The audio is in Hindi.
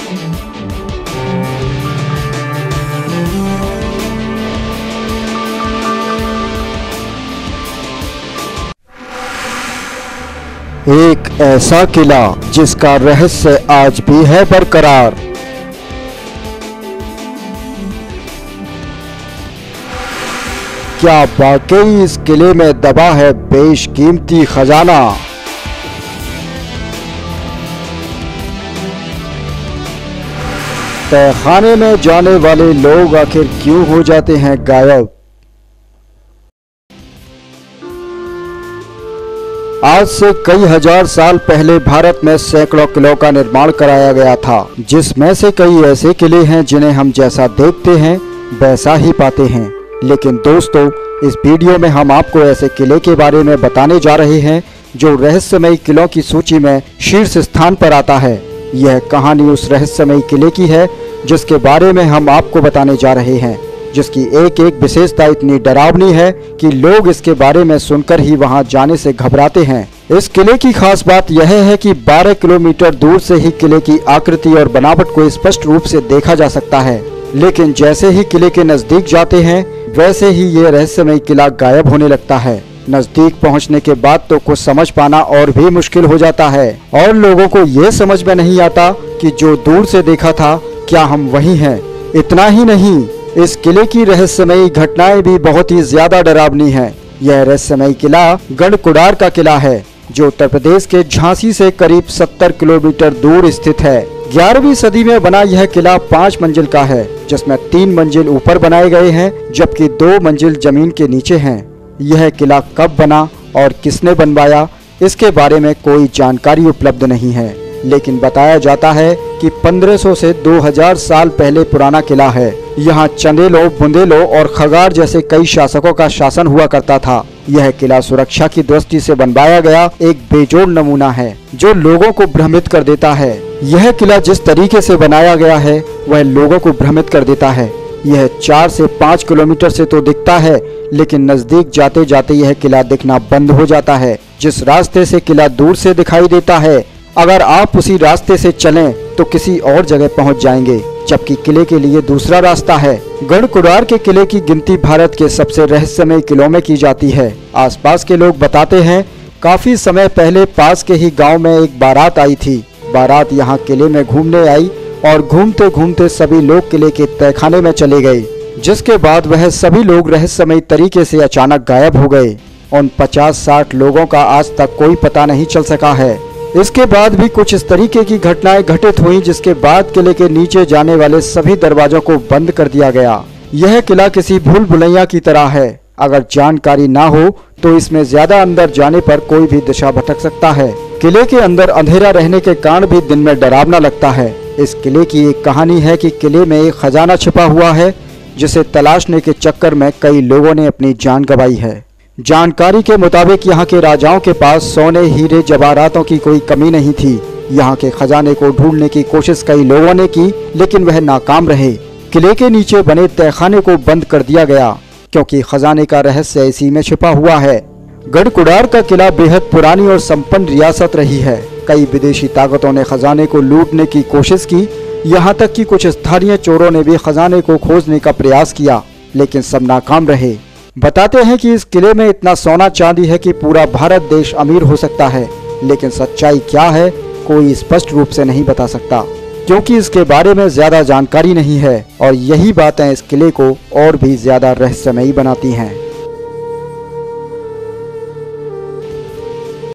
एक ऐसा किला जिसका रहस्य आज भी है बरकरार। क्या वाकई इस किले में दबा है बेशकीमती खजाना? तहखाने में जाने वाले लोग आखिर क्यों हो जाते हैं गायब? आज से कई हजार साल पहले भारत में सैकड़ों किलों का निर्माण कराया गया था, जिसमें से कई ऐसे किले हैं जिन्हें हम जैसा देखते हैं वैसा ही पाते हैं। लेकिन दोस्तों, इस वीडियो में हम आपको ऐसे किले के बारे में बताने जा रहे हैं जो रहस्यमयी किलों की सूची में शीर्ष स्थान पर आता है। यह कहानी उस रहस्यमयी किले की है जिसके बारे में हम आपको बताने जा रहे हैं, जिसकी एक एक विशेषता इतनी डरावनी है कि लोग इसके बारे में सुनकर ही वहां जाने से घबराते हैं। इस किले की खास बात यह है कि 12 किलोमीटर दूर से ही किले की आकृति और बनावट को स्पष्ट रूप से देखा जा सकता है, लेकिन जैसे ही किले के नजदीक जाते हैं वैसे ही ये रहस्यमयी किला गायब होने लगता है। नजदीक पहुंचने के बाद तो कुछ समझ पाना और भी मुश्किल हो जाता है और लोगों को ये समझ में नहीं आता कि जो दूर से देखा था क्या हम वही हैं। इतना ही नहीं, इस किले की रहस्यमयी घटनाएं भी बहुत ही ज्यादा डरावनी हैं। यह रहस्यमयी किला गढ़कुडार का किला है जो उत्तर प्रदेश के झांसी से करीब 70 किलोमीटर दूर स्थित है। 11वीं सदी में बना यह किला 5 मंजिल का है, जिसमें 3 मंजिल ऊपर बनाए गए हैं जबकि 2 मंजिल जमीन के नीचे हैं। यह किला कब बना और किसने बनवाया, इसके बारे में कोई जानकारी उपलब्ध नहीं है, लेकिन बताया जाता है कि 1500 से 2000 साल पहले पुराना किला है। यहाँ चंदेलों, बुंदेलों और खगार जैसे कई शासकों का शासन हुआ करता था। यह किला सुरक्षा की दृष्टि से बनवाया गया एक बेजोड़ नमूना है जो लोगों को भ्रमित कर देता है। यह किला जिस तरीके से बनाया गया है वह लोगों को भ्रमित कर देता है। यह 4 से 5 किलोमीटर से तो दिखता है, लेकिन नजदीक जाते जाते यह किला दिखना बंद हो जाता है। जिस रास्ते से किला दूर से दिखाई देता है, अगर आप उसी रास्ते से चलें तो किसी और जगह पहुंच जाएंगे, जबकि किले के लिए दूसरा रास्ता है। गढ़कुडार के किले की गिनती भारत के सबसे रहस्यमय किलों में की जाती है। आसपास के लोग बताते हैं काफी समय पहले पास के ही गांव में एक बारात आई थी। बारात यहाँ किले में घूमने आई और घूमते घूमते सभी लोग किले के तहखाने में चले गए, जिसके बाद वह सभी लोग रहस्यमयी तरीके से अचानक गायब हो गए। उन 50-60 लोगों का आज तक कोई पता नहीं चल सका है। इसके बाद भी कुछ इस तरीके की घटनाएं घटित हुई, जिसके बाद किले के नीचे जाने वाले सभी दरवाजों को बंद कर दिया गया। यह किला किसी भूल भुलैया की तरह है। अगर जानकारी ना हो तो इसमें ज्यादा अंदर जाने पर कोई भी दिशा भटक सकता है। किले के अंदर अंधेरा रहने के कारण भी दिन में डरावना लगता है। इस किले की एक कहानी है कि किले में एक खजाना छिपा हुआ है जिसे तलाशने के चक्कर में कई लोगों ने अपनी जान गंवाई है। जानकारी के मुताबिक यहाँ के राजाओं के पास सोने, हीरे, जवाहरातों की कोई कमी नहीं थी। यहाँ के खजाने को ढूंढने की कोशिश कई लोगों ने की, लेकिन वह नाकाम रहे। किले के नीचे बने तहखाने को बंद कर दिया गया क्योंकि खजाने का रहस्य इसी में छिपा हुआ है। गढ़कुडार का किला बेहद पुरानी और संपन्न रियासत रही है। कई विदेशी ताकतों ने खजाने को लूटने की कोशिश की, यहाँ तक कि कुछ स्थानीय चोरों ने भी खजाने को खोजने का प्रयास किया, लेकिन सब नाकाम रहे। बताते हैं कि इस किले में इतना सोना चांदी है कि पूरा भारत देश अमीर हो सकता है, लेकिन सच्चाई क्या है कोई स्पष्ट रूप से नहीं बता सकता, क्योंकि इसके बारे में ज्यादा जानकारी नहीं है और यही बातें इस किले को और भी ज्यादा रहस्यमयी बनाती हैं।